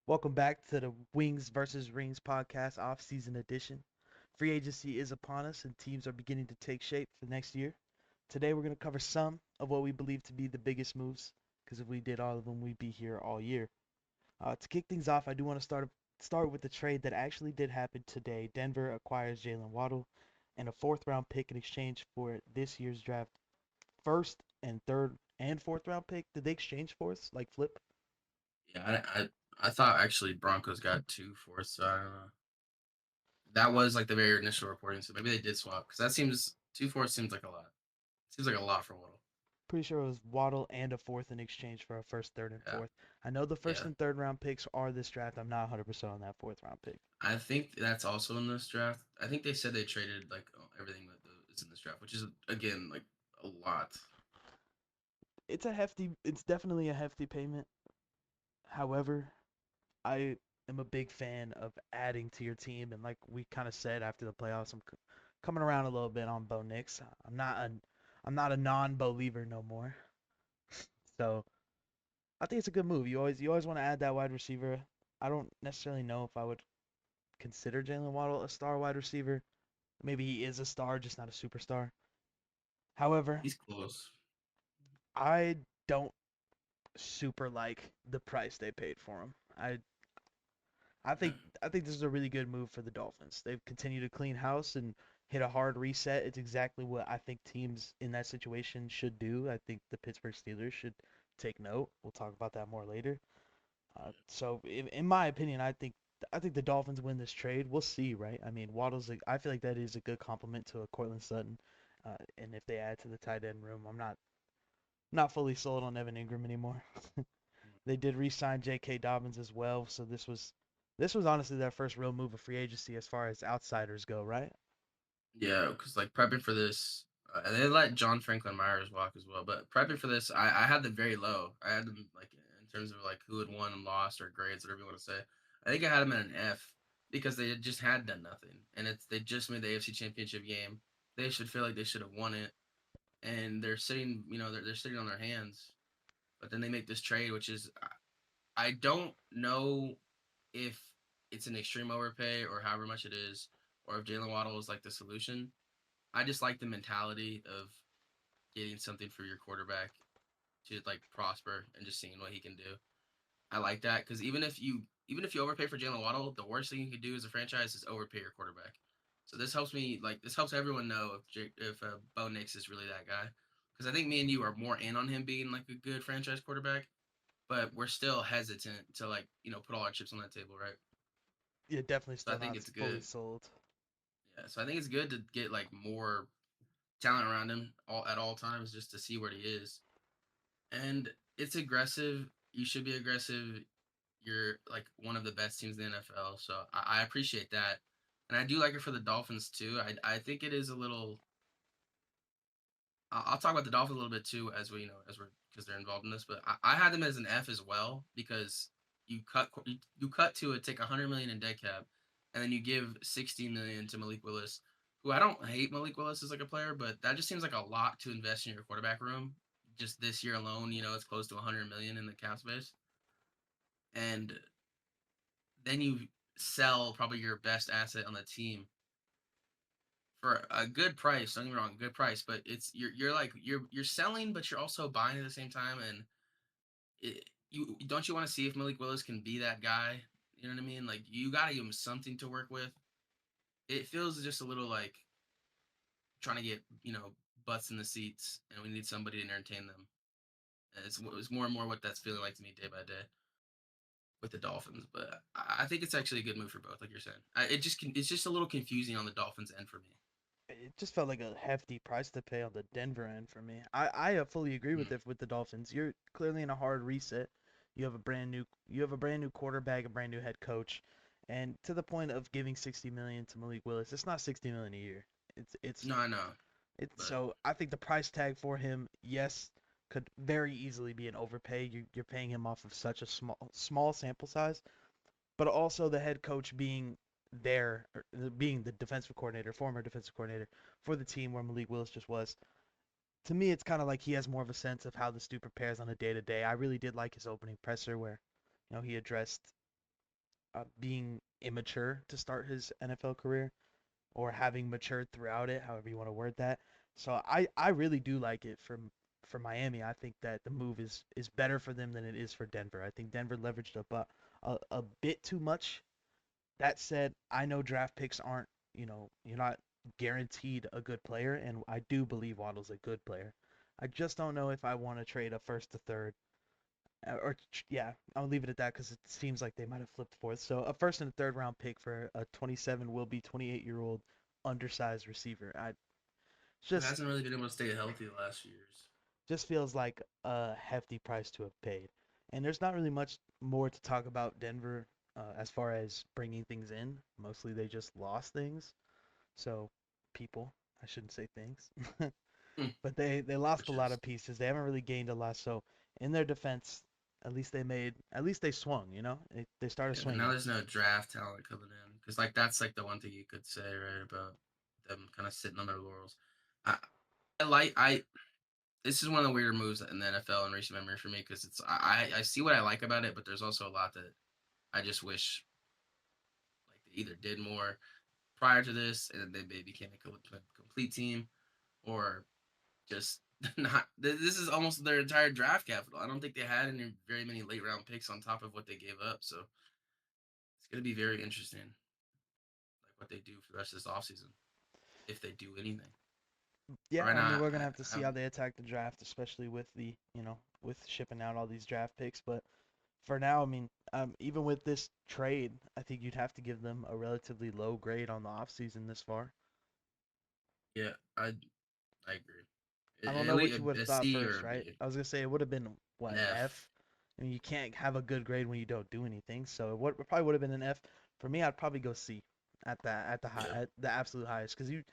Welcome back to the Wings versus Rings podcast off-season edition. Free agency is upon us and teams are beginning to take shape for next year. Today we're going to cover some of what we believe to be the biggest moves because if we did all of them, we'd be here all year. To kick things off, I do want to start with the trade that actually did happen today. Denver acquires Jalen Waddle and a fourth round pick in exchange for this year's draft first and third and fourth round pick. Did they exchange fourths like flip? Yeah, I thought actually Broncos got two fourths. So I don't know. That was like the very initial reporting, so maybe they did swap because that seems two fourths seems like a lot. Seems like a lot for Waddle. Pretty sure it was Waddle and a fourth in exchange for a first, third, and Yeah, fourth. I know the first yeah. and third round picks are this draft. I'm not 100% on that fourth round pick. I think that's also in this draft. I think they said they traded like everything is in this draft, which is again like a lot. It's definitely a hefty payment. However, I am a big fan of adding to your team, and like we kind of said after the playoffs, coming around a little bit on Bo Nix. I'm not a non-believer no more. So I think it's a good move. You always want to add that wide receiver. I don't necessarily know if I would consider Jalen Waddle a star wide receiver. Maybe he is a star, just not a superstar. However, He's close. I don't super like the price they paid for him. I Yeah. think I think this is a really good move for the Dolphins. They've continued to clean house and hit a hard reset. It's exactly what I think teams in that situation should do. I think the Pittsburgh Steelers should take note. We'll talk about that more later. So, in my opinion, I think the Dolphins win this trade. We'll see, right? I mean, I feel like that is a good compliment to a Cortland Sutton, and if they add to the tight end room, I'm not fully sold on Evan Ingram anymore. They did re-sign J.K. Dobbins as well, so this was honestly their first real move of free agency as far as outsiders go, right? Yeah, because like prepping for this, and they let John Franklin Myers walk as well. But prepping for this, I had them very low. I had them like in terms of like who had won and lost or grades, whatever you want to say. I think I had them at an F because they just had done nothing, and they just made the AFC Championship game. They should feel like they should have won it, and they're sitting, they're sitting on their hands. But then they make this trade, which is I don't know if it's an extreme overpay or however much it is, or if Jalen Waddle is like the solution. I just like the mentality of getting something for your quarterback to like prosper and just seeing what he can do. I like that because even if you overpay for Jalen Waddle, the worst thing you could do as a franchise is overpay your quarterback. So this helps everyone know if Bo Nix is really that guy. Because I think me and you are more in on him being like a good franchise quarterback, but we're still hesitant to like put all our chips on that table, right? Yeah, definitely So I still think not it's fully good. sold. Yeah, so I think it's good to get like more talent around him all at all times just to see where he is. And it's aggressive. You should be aggressive. You're like one of the best teams in the NFL, so I appreciate that. And I do like it for the Dolphins too. I think it is a little. I'll talk about the Dolphins a little bit too as we as we're because they're involved in this. But I had them as an F as well because you cut to it, take 100 million in dead cap, and then you give 60 million to Malik Willis, who I don't hate Malik Willis as like a player, but that just seems like a lot to invest in your quarterback room. Just this year alone, it's close to 100 million in the cap space, and then you sell probably your best asset on the team for a good price. Don't get me wrong, good price, but it's you're selling, but you're also buying at the same time. And you don't you want to see if Malik Willis can be that guy? You know what I mean? Like you got to give him something to work with. It feels just a little like trying to get butts in the seats, and we need somebody to entertain them. And it's more and more what that's feeling like to me day by day with the Dolphins. But I think it's actually a good move for both, like you're saying. It's just a little confusing on the Dolphins end for me. It just felt like a hefty price to pay on the Denver end for me. I fully agree Mm. with the Dolphins. You're clearly in a hard reset. You have a brand new quarterback, a brand new head coach, and to the point of giving 60 million to Malik Willis, it's not 60 million a year. It's it's No, I know, it's but so I think the price tag for him, yes, could very easily be an overpay. You're paying him off of such a small sample size, but also the head coach being there, being the defensive coordinator, former defensive coordinator for the team where Malik Willis just was. To me, it's kind of like he has more of a sense of how this dude prepares on a day to day. I really did like his opening presser where, he addressed being immature to start his NFL career or having matured throughout it, however you want to word that. So I really do like it for Miami. I think that the move is better for them than it is for Denver. I think Denver leveraged up a bit too much. That said, I know draft picks aren't, you're not guaranteed a good player, and I do believe Waddle's a good player. I just don't know if I want to trade a first to third. Yeah, I'll leave it at that because it seems like they might have flipped fourth. So a first and a third round pick for a 27 will be 28-year-old undersized receiver. I Who just hasn't really been able to stay healthy the last few years. just feels like a hefty price to have paid. And there's not really much more to talk about Denver as far as bringing things in. Mostly they just lost things. So people, I shouldn't say things, but they lost Which a lot is of pieces. They haven't really gained a lot. So in their defense, at least they swung. They started yeah, but now swinging. there's no draft talent coming in because like that's like the one thing you could say right about them kind of sitting on their laurels. I I this is one of the weirder moves in the NFL in recent memory for me because it's I see what I like about it, but there's also a lot that I just wish like they either did more prior to this and then they became a complete team, or just not. This is almost their entire draft capital. I don't think they had any very many late round picks on top of what they gave up. So it's going to be very interesting, like what they do for the rest of this offseason, if they do anything. But Yeah, right I mean now, we're gonna have to see I how they attack the draft, especially with with shipping out all these draft picks. But for now, I mean, even with this trade, I think you'd have to give them a relatively low grade on the offseason this far. yeah, I agree. I don't At know what least you would have a thought C or first, a right? B, I was gonna say it would have been an what, an F. F. I mean, you can't have a good grade when you don't do anything. So it probably would have been an F. For me, I'd probably go C Yeah, at the absolute highest because you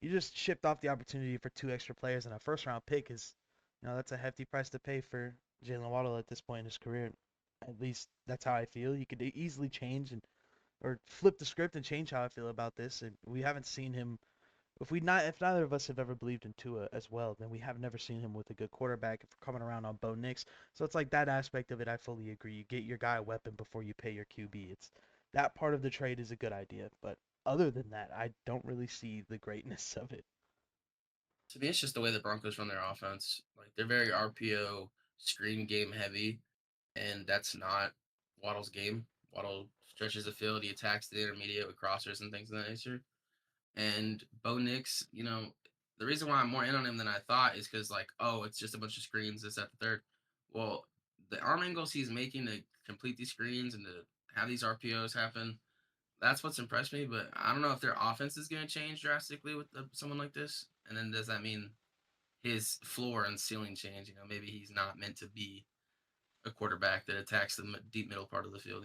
just shipped off the opportunity for two extra players and a first round pick is, that's a hefty price to pay for Jalen Waddle at this point in his career. At least that's how I feel. You could easily change and or flip the script and change how I feel about this. And we haven't seen him. If neither of us have ever believed in Tua as well, then we have never seen him with a good quarterback. If we're coming around on Bo Nix, so it's like that aspect of it. I fully agree. You get your guy a weapon before you pay your QB. It's that part of the trade is a good idea, but other than that, I don't really see the greatness of it. to me, it's just the way the Broncos run their offense. Like they're very RPO screen game heavy, and that's not Waddle's game. Waddle stretches the field, he attacks the intermediate with crossers and things of that nature. And Bo Nix, the reason why I'm more in on him than I thought is because like, oh, it's just a bunch of screens, this, that, the third. Well, the arm angles he's making to complete these screens and to have these RPOs happen, that's what's impressed me. But I don't know if their offense is going to change drastically with someone like this. And then does that mean his floor and ceiling change? Maybe he's not meant to be a quarterback that attacks the deep middle part of the field.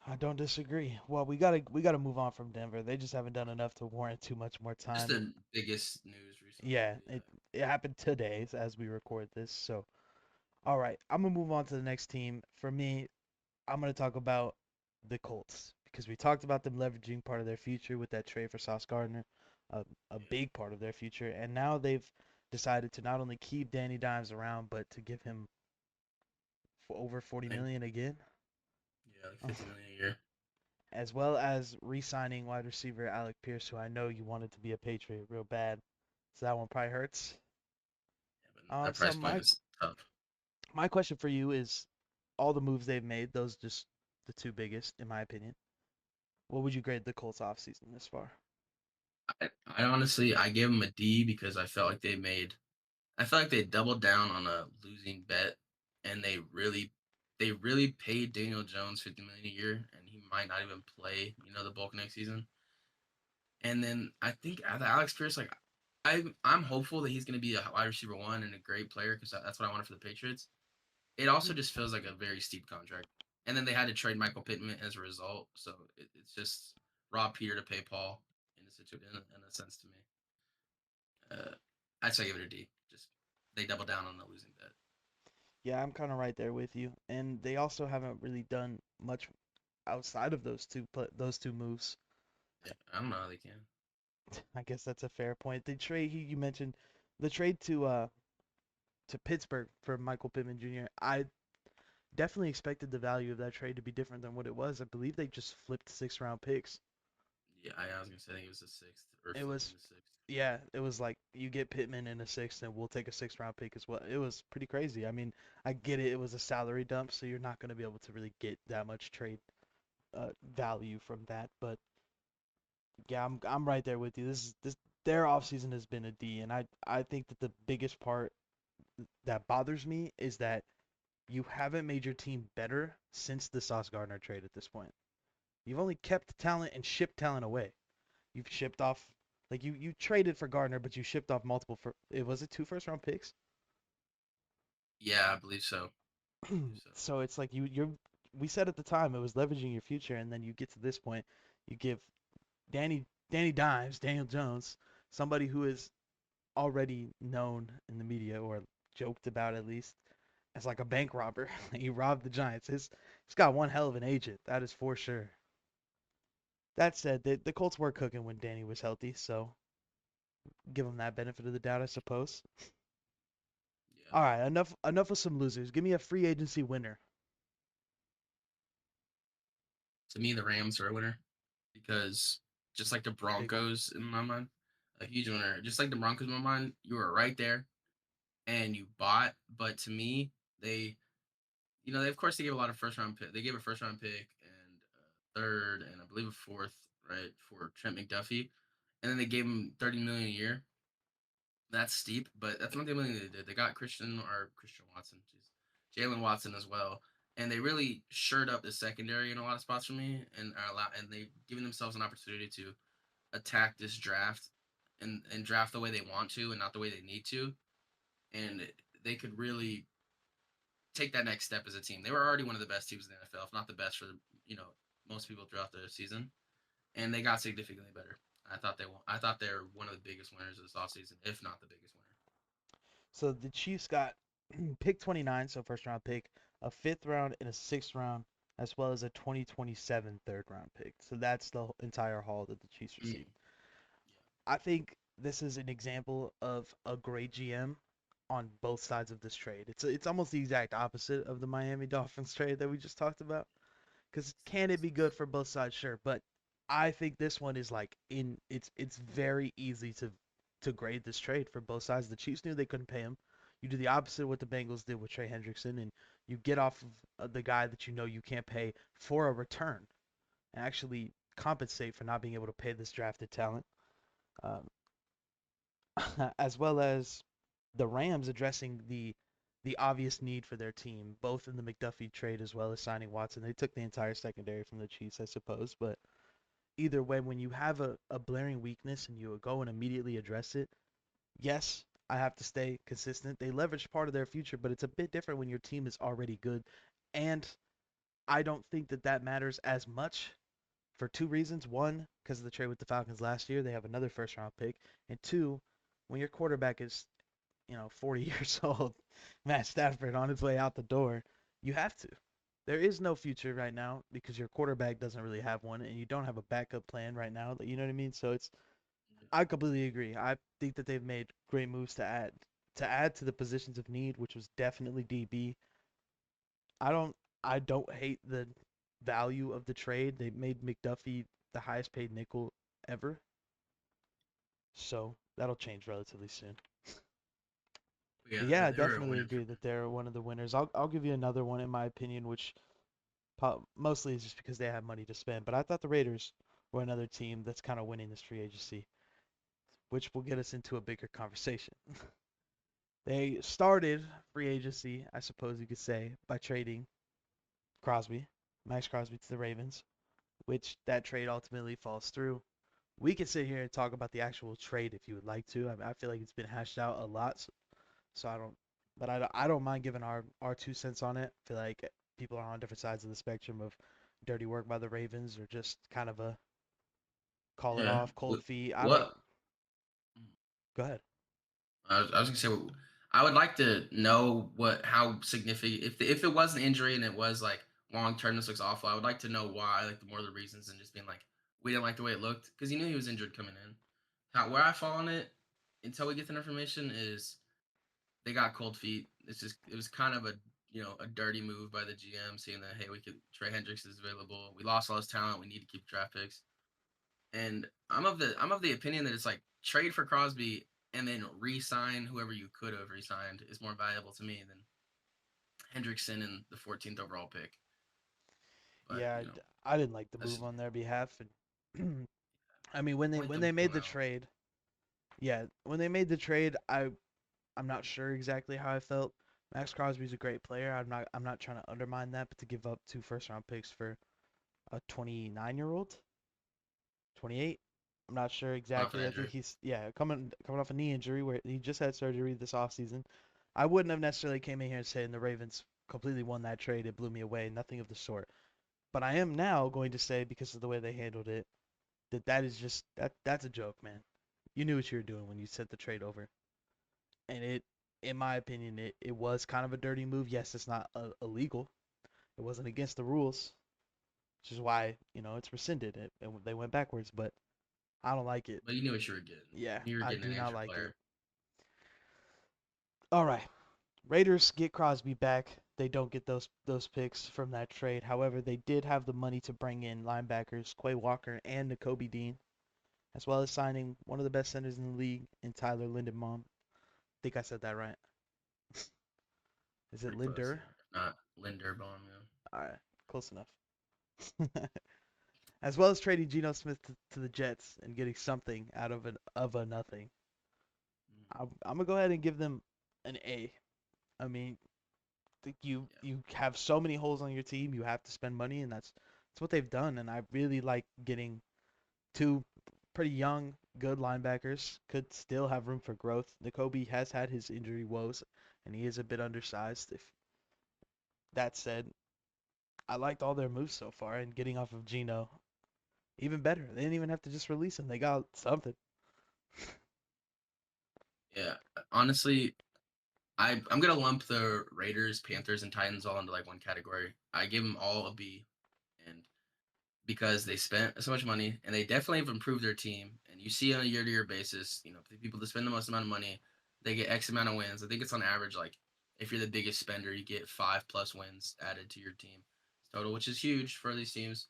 I don't disagree. Well, we gotta move on from Denver. They just haven't done enough to warrant too much more Just time. the biggest news recently. Yeah, But it happened today as we record this. So, all right, I'm gonna move on to the next team. For me, I'm gonna talk about the Colts because we talked about them leveraging part of their future with that trade for Sauce Gardner, a yeah, big part of their future, and now they've decided to not only keep Danny Dimes around but to give him for over 40 like, million again. yeah, like 50 million a year. As well as re-signing wide receiver Alec Pierce, who I know you wanted to be a Patriot real bad. So that one probably hurts. Yeah, but that So price point is tough. my question for you is, all the moves they've made, those just the two biggest in my opinion. What would you grade the Colts offseason this far? I honestly I gave them a D because I felt like they doubled down on a losing bet, and they really paid Daniel Jones 50 million a year, and he might not even play the bulk next season. And then I think the Alex Pierce, like I'm hopeful that he's going to be a wide receiver one and a great player because that's what I wanted for the Patriots. It also just feels like a very steep contract. And then they had to trade Michael Pittman as a result, so it's just rob Peter to pay Paul in a situation in a sense to me. I'd say give it a D. Just they double down on the losing bet. Yeah, I'm kind of right there with you. And they also haven't really done much outside of those two moves. Yeah, I don't know how they can. I guess that's a fair point. The trade you mentioned, the trade to Pittsburgh for Michael Pittman Jr. definitely expected the value of that trade to be different than what it was. I believe they just flipped 6 round picks. Yeah, I was gonna say I think it was the sixth or It flipping was, the sixth. yeah, it was like you get Pittman in a sixth, and we'll take a 6 round pick as well. It was pretty crazy. I mean, I get it. It was a salary dump, so you're not going to be able to really get that much trade value from that. But yeah, I'm right there with you. This their offseason has been a D, and I think that the biggest part that bothers me is that you haven't made your team better since the Sauce Gardner trade at this point. You've only kept talent and shipped talent away. You've shipped off, like, you traded for Gardner, but you shipped off multiple for it was it 2 first round picks. Yeah, I believe so. I believe so. So it's like you're we said at the time it was leveraging your future, and then you get to this point, you give Danny Dimes, Daniel Jones, somebody who is already known in the media or joked about at least as like a bank robber. He robbed the Giants. He's got one hell of an agent, that is for sure. That said, the Colts were cooking when Danny was healthy, so give him that benefit of the doubt, I suppose. Yeah. All right, enough of some losers. Give me a free agency winner. To me, the Rams are a winner because just like the Big one. Broncos in my mind, a huge winner. Just like the Broncos in my mind, you were right there and you bought. But to me, they, they of course they gave a lot of first round pick. They gave a first round pick and a third and I believe a fourth, right, for Trent McDuffie, and then they gave him 30 million a year. That's steep, but that's not the only thing they did. They got Christian Watson, Jalen Watson as well, and they really shored up the secondary in a lot of spots for me, and they've given themselves an opportunity to attack this draft and draft the way they want to and not the way they need to, and they could really take that next step as a team. They were already one of the best teams in the NFL, if not the best for most people throughout the season, and they got significantly better. I thought they were one of the biggest winners of this offseason, if not the biggest winner. So the Chiefs got pick 29, so first round pick, a fifth round and a sixth round, as well as a 2027 third round pick. So that's the entire haul that the Chiefs Mm, received. I think this is an example of a great GM on both sides of this trade. It's almost the exact opposite of the Miami Dolphins trade that we just talked about. Because yes, can it yes, be yes. good for both sides? Sure, but I think this one is like it's very easy to grade this trade for both sides. The Chiefs knew they couldn't pay him. You do the opposite of what the Bengals did with Trey Hendrickson, and you get off of the guy that you know you can't pay for a return, and actually compensate for not being able to pay this drafted talent, um, as well as the Rams addressing the obvious need for their team, both in the McDuffie trade as well as signing Watson. They took the entire secondary from the Chiefs, I suppose, but either way, when you have a blaring weakness and you go and immediately address it, yes, I have to stay consistent. They leverage part of their future, but it's a bit different when your team is already good. And I don't think that that matters as much for two reasons. One, because of the trade with the Falcons last year, they have another first round pick. And two, when your quarterback is 40 years old, Matt Stafford on his way out the door, you have to. There is no future right now because your quarterback doesn't really have one, and you don't have a backup plan right now. You know what I mean? So I completely agree. I think that they've made great moves to add to the positions of need, which was definitely DB. I don't I don't hate the value of the trade. They made McDuffie the highest paid nickel ever, so that'll change relatively soon. But yeah, But yeah, I they were a definitely winner for agree that they're one of the winners. I'll give you another one in my opinion, which mostly is just because they have money to spend. But I thought the Raiders were another team that's kind of winning this free agency, which will get us into a bigger conversation. They started free agency, I suppose you could say, by trading Crosby, Max Crosby to the Ravens, which that trade ultimately falls through. We can sit here and talk about the actual trade if you would like to. I mean, I feel like it's been hashed out a lot, so I don't, but I don't mind giving our 2 cents on it. I feel like people are on different sides of the spectrum of dirty work by the Ravens or just kind of a call it yeah. off, cold feet. I don't. What Go ahead. I was gonna say, I would like to know how significant if it was an injury and it was like long term. This looks awful. I would like to know why, like the more of the reasons, than just being like we didn't like the way it looked because he knew he was injured coming in. How where I fall on it until we get the information is they got cold feet. It was kind of a a dirty move by the GM, saying that hey, we could Trey Hendricks is available. We lost all his talent. We need to keep draft picks. And I'm of the opinion that it's like trade for Crosby and then re-sign whoever you could have re-signed is more valuable to me than Hendrickson and the 14th overall pick. But Yeah, I didn't like the that's move just me. on their behalf. And I mean, when I they like when them they made pulling the out. trade, yeah, when they made the trade, I'm not sure exactly how I felt. Max Crosby's a great player. I'm not trying to undermine that, but to give up two first round picks for a 29-year-old, 28, I'm not sure Off an exactly. I think injury. he's yeah coming off a knee injury where he just had surgery this offseason. I wouldn't have necessarily came in here saying the Ravens completely won that trade. It blew me away. Nothing of the sort. But I am now going to say because of the way they handled it that is just that's a joke, man. You knew what you were doing when you sent the trade over, and in my opinion, it was kind of a dirty move. Yes, it's not illegal. It wasn't against the rules, which is why it's rescinded and they went backwards. But I don't like it. But you knew what you were getting. Yeah, You were I getting do an not injured like it. player. All right, Raiders get Crosby back. They don't get those picks from that trade. However, they did have the money to bring in linebackers Quay Walker and Nakobe Dean, as well as signing one of the best centers in the league in Tyler Linderbaum. I think I said that right. Is it Pretty close, Linder? yeah. If not Linderbaum, yeah. All right, close enough. As well as trading Geno Smith to the Jets and getting something out of a nothing. Mm, I'm gonna go ahead and give them an A. I mean, think you yeah. you have so many holes on your team. You have to spend money, and that's what they've done. And I really like getting two pretty young, good linebackers. Could still have room for growth. N'Kobe has had his injury woes, and he is a bit undersized. If that said, I liked all their moves so far, and getting off of Geno even better. They didn't even have to just release him. They got something. Yeah. Honestly, I'm gonna lump the Raiders, Panthers, and Titans all into like one category. I give them all a B, and because they spent so much money and they definitely have improved their team. And you see on a year-to-year basis, the people that spend the most amount of money, they get X amount of wins. I think it's on average like if you're the biggest spender, you get 5+ wins added to your team total, which is huge for these teams.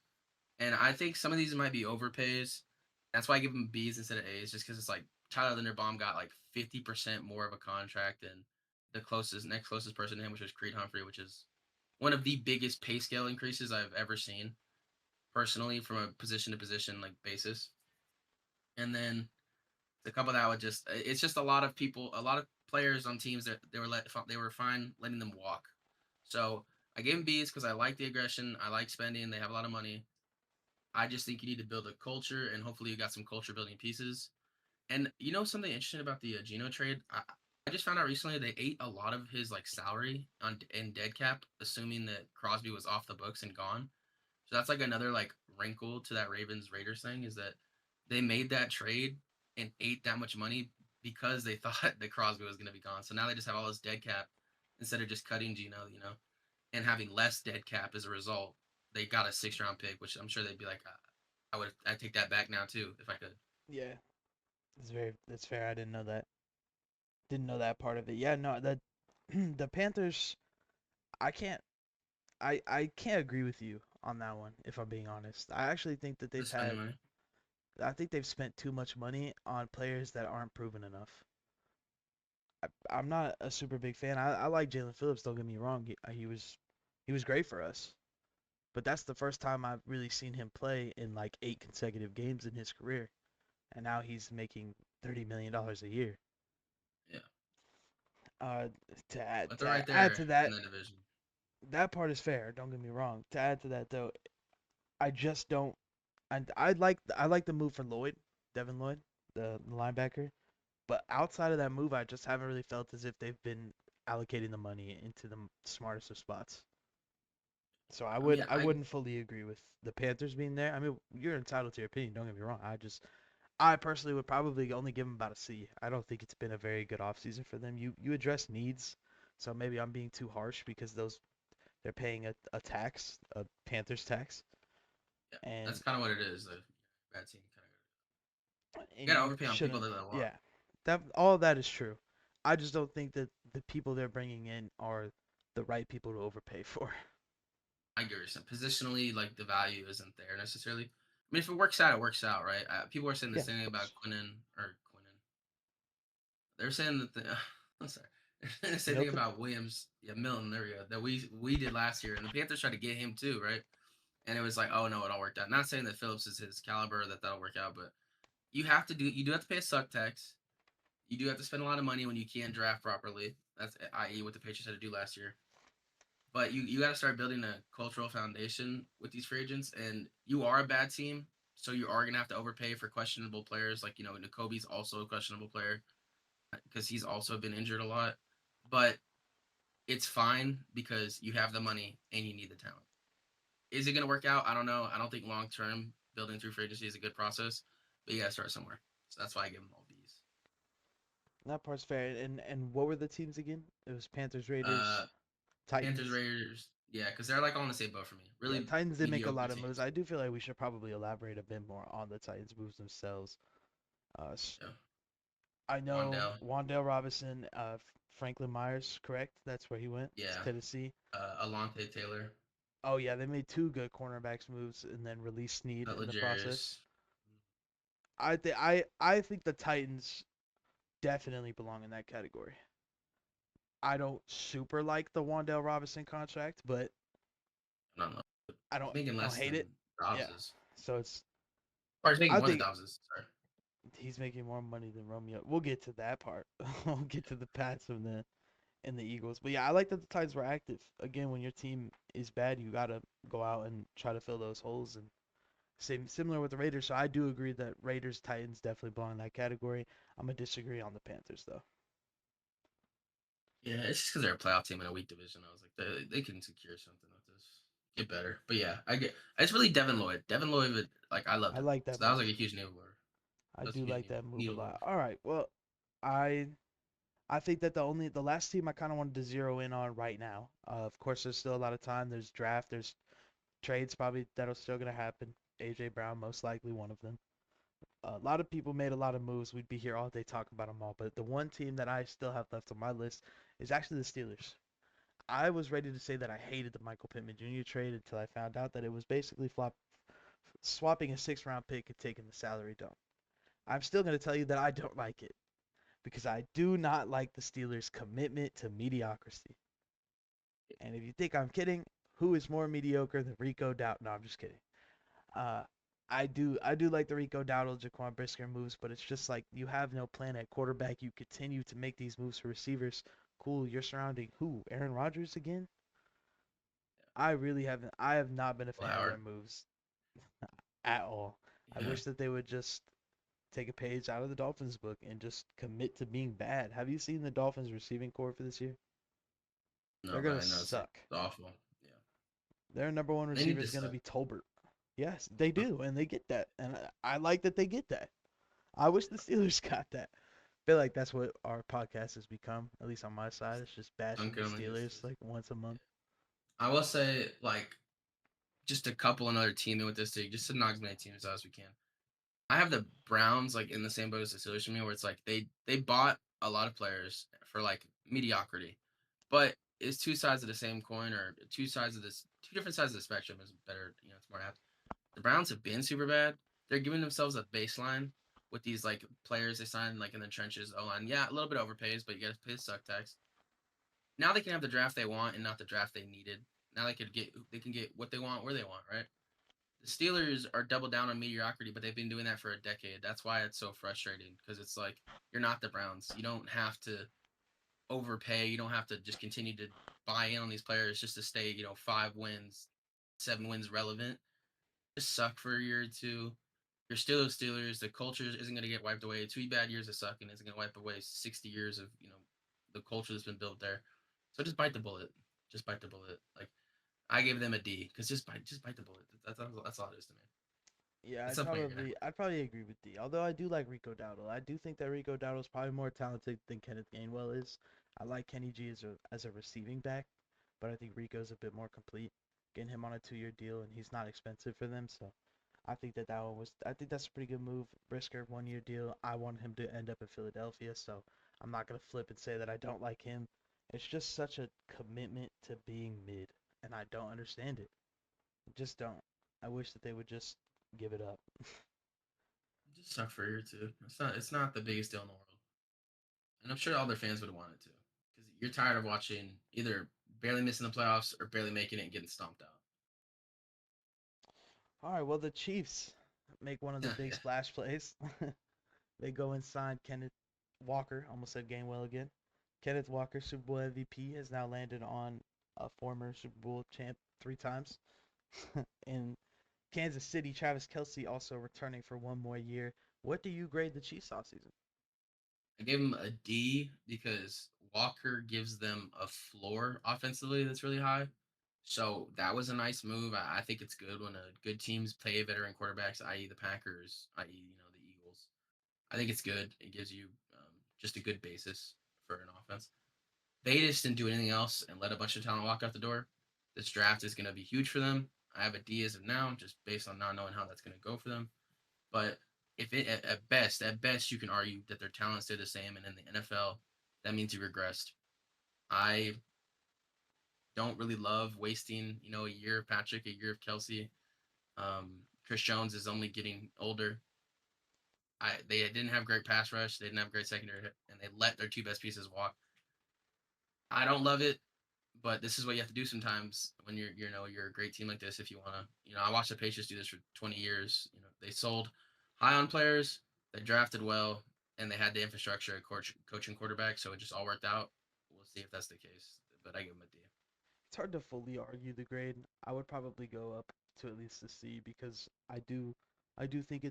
And I think some of these might be overpays. That's why I give them B's instead of A's, just because it's like Tyler Linderbaum got like 50% more of a contract than the next closest person to him, which was Creed Humphrey, which is one of the biggest pay scale increases I've ever seen personally from a position to position like basis. And then to couple that with just it's just a lot of people, a lot of players on teams that they were fine letting them walk. So I gave them B's because I like the aggression, I like spending, they have a lot of money. I just think you need to build a culture, and hopefully you got some culture building pieces. And something interesting about the Geno trade, I just found out recently they ate a lot of his like salary on in dead cap, assuming that Crosby was off the books and gone. So that's like another like wrinkle to that Ravens Raiders thing is that they made that trade and ate that much money because they thought that Crosby was going to be gone. So now they just have all this dead cap instead of just cutting Geno, and having less dead cap as a result. They got a 6th round pick, which I'm sure they'd be like, I'd take that back now too if I could. Yeah, that's fair. I didn't know that. Didn't know that part of it. Yeah, no, the Panthers. I can't I can't agree with you on that one, if I'm being honest. I actually think that The spending money. I think they've spent too much money on players that aren't proven enough. I'm not a super big fan. I like Jalen Phillips, don't get me wrong. He was great for us. But that's the first time I've really seen him play in like 8 consecutive games in his career. And now he's making $30 million a year. Yeah, Uh, to add but they're right to add there to in that, the division. that part is fair. Don't get me wrong. To add to that though, I just don't. I like the move for Lloyd, Devin Lloyd, the linebacker. But outside of that move, I just haven't really felt as if they've been allocating the money into the smartest of spots. So I I mean, would I wouldn't fully agree with the Panthers being there. I mean, you're entitled to your opinion. Don't get me wrong. I personally would probably only give them about a C. I don't think it's been a very good offseason for them. You address needs, so maybe I'm being too harsh because they're paying a tax, a Panthers tax, yeah, that's and kind of what it is. A bad team kind of. You gotta you overpay on people shouldn't. that they want. Yeah, that all of that is true. I just don't think that the people they're bringing in are the right people to overpay for. I get what you're saying. Positionally, like the value isn't there necessarily. I mean, if it works out, it works out, right? People are saying the Yeah, same of thing about course. Quinnen. They're saying that the I'm sorry. They're saying the same thing Milton. about Williams. Yeah, Milton. There we go. That we did last year, and the Panthers tried to get him too, right? And it was like, oh no, it all worked out. Not saying that Phillips is his caliber, that that'll work out, but you do have to pay a suck tax. You do have to spend a lot of money when you can't draft properly. That's i.e. what the Patriots had to do last year. But you got to start building a cultural foundation with these free agents, and you are a bad team, so you are gonna have to overpay for questionable players. Like N'Kobe's also a questionable player because he's also been injured a lot. But it's fine because you have the money and you need the talent. Is it gonna work out? I don't know. I don't think long term building through free agency is a good process, but you got to start somewhere. So that's why I give them all B's. That part's fair. And what were the teams again? It was Panthers, Uh, Raiders, Panthers, Titans. Raiders, yeah, because they're like all in the same boat for me. Yeah, Really Titans did make a mediocre lot of moves. teams. I do feel like we should probably elaborate a bit more on the Titans moves themselves. Uh, Yeah, I know Wandell, Wandale Robinson, Franklin Myers, correct? That's where he went. It's yeah, Tennessee. Alante Taylor, Oh yeah, they made two good cornerbacks moves and then released Snead in the process. Legarius. I think the Titans definitely belong in that category. I don't super like the Wandale Robinson contract, but I don't know. I He's don't making I don't less hate it. than Yeah. Dobbs's. So it's Or he's making I more than think Dobbs's. Sorry. he's making more money than Romeo. We'll get to that part. We'll get to the Pats and the Eagles. But yeah, I like that the Titans were active. Again, when your team is bad, you gotta go out and try to fill those holes. And same similar with the Raiders. So I do agree that Raiders Titans definitely belong in that category. I'm gonna disagree on the Panthers though. Yeah, it's just because they're a playoff team in a weak division. I was like, they can secure something with this, get better. But yeah, I get. It's really Devin Lloyd. Devin Lloyd, like I loved I him. like that So that was move. like a huge needle mover. I That's a do huge like that move a needle lot. mover. All right, well, I I think that the last team I kind of wanted to zero in on right now. Of course, there's still a lot of time. There's draft. There's trades probably that'll still gonna happen. AJ Brown most likely one of them. A lot of people made a lot of moves. We'd be here all day talking about them all. But the one team that I still have left on my list is actually the Steelers. I was ready to say that I hated the Michael Pittman Jr. trade until I found out that it was basically swapping a six-round pick and taking the salary dump. I'm still going to tell you that I don't like it because I do not like the Steelers' commitment to mediocrity. And if you think I'm kidding, who is more mediocre than Rico Doubt? No, I'm just kidding. Uh, I do like the Rico Dowdle, Jaquan Brisker moves, but it's just like you have no plan at quarterback. You continue to make these moves for receivers. Cool, you're surrounding who? Aaron Rodgers again? I really haven't. I have not been a Well, fan of their Howard. moves at all. I Yeah. wish that they would just take a page out of the Dolphins book and just commit to being bad. Have you seen the Dolphins receiving core for this year? They're No, but gonna I know it's suck. awful. Yeah. Their number one They receiver need is to gonna suck. be Tolbert. Yes, they do, and they get that, and I like that they get that. I wish the Steelers got that. I feel like that's what our podcast has become, at least on my side. It's just bashing the Duncan on the Steelers Houston's. like once a month. I will say, like, just a couple another team in with this league, just to knock as many teams out as we can. I have the Browns like in the same boat as the Steelers for me, where it's like they bought a lot of players for like mediocrity, but it's two sides of the same coin, or two different sides of the spectrum is better. It's more apt. The Browns have been super bad. They're giving themselves a baseline with these like players they signed like in the trenches. O line, yeah, a little bit overpays, but you got to pay the suck tax. Now they can have the draft they want and not the draft they needed. Now they can get what they want where they want, right? The Steelers are double down on mediocrity, but they've been doing that for a decade. That's why it's so frustrating because it's like you're not the Browns. You don't have to overpay. You don't have to just continue to buy in on these players just to stay, 5 wins, 7 wins relevant. Just suck for a year or two. You're still the Steelers. The culture isn't going to get wiped away. 2 bad years of sucking isn't going to wipe away 60 years of the culture that's been built there. So just bite the bullet. Just bite the bullet. Like I gave them a D because just bite the bullet. That's all it is to me. Yeah, At I'd some point, you're gonna have probably to I'd probably agree with D. Although I do like Rico Dowdle. I do think that Rico Dowdle is probably more talented than Kenneth Gainwell is. I like Kenny G as a receiving back, but I think Rico's a bit more complete. Getting him on a 2-year deal and he's not expensive for them, so I think that's a pretty good move. Brisker 1-year deal. I want him to end up in Philadelphia, so I'm not gonna flip and say that I don't like him. It's just such a commitment to being mid, and I don't understand it. I just don't. I wish that they would just give it up. Just suck for a year too. It's not the biggest deal in the world, and I'm sure all their fans would want it to, because you're tired of watching either barely missing the playoffs or barely making it and getting stomped All right, well, the Chiefs make one of the out. big Yeah. splash plays. They go and sign Kenneth Walker. Almost said Gainwell again. Kenneth Walker, Super Bowl MVP, has now landed on a former Super Bowl champ 3 times. In Kansas City, Travis Kelsey also returning for one more year. What do you grade the Chiefs offseason? I gave him a D because Walker gives them a floor offensively that's really high. So that was a nice move. I think it's good when good teams pay veteran quarterbacks, i.e., the Packers, i.e., the Eagles. I think it's good. It gives you just a good basis for an offense. They just didn't do anything else and let a bunch of talent walk out the door. This draft is going to be huge for them. I have a D as of now, just based on not knowing how that's going to go for them. But if it at best, you can argue that their talent stayed the same, and in the NFL, that means you regressed. I don't really love wasting, a year of Patrick, a year of Kelsey. Chris Jones is only getting older. They didn't have great pass rush, they didn't have great secondary, and they let their two best pieces walk. I don't love it, but this is what you have to do sometimes when you're a great team like this. If you want to, I watched the Patriots do this for 20 years. They sold high on players, they drafted well, and they had the infrastructure, coach and quarterback, so it just all worked out. We'll see if that's the case, but I give them a D. It's hard to fully argue the grade. I would probably go up to at least a C because I do think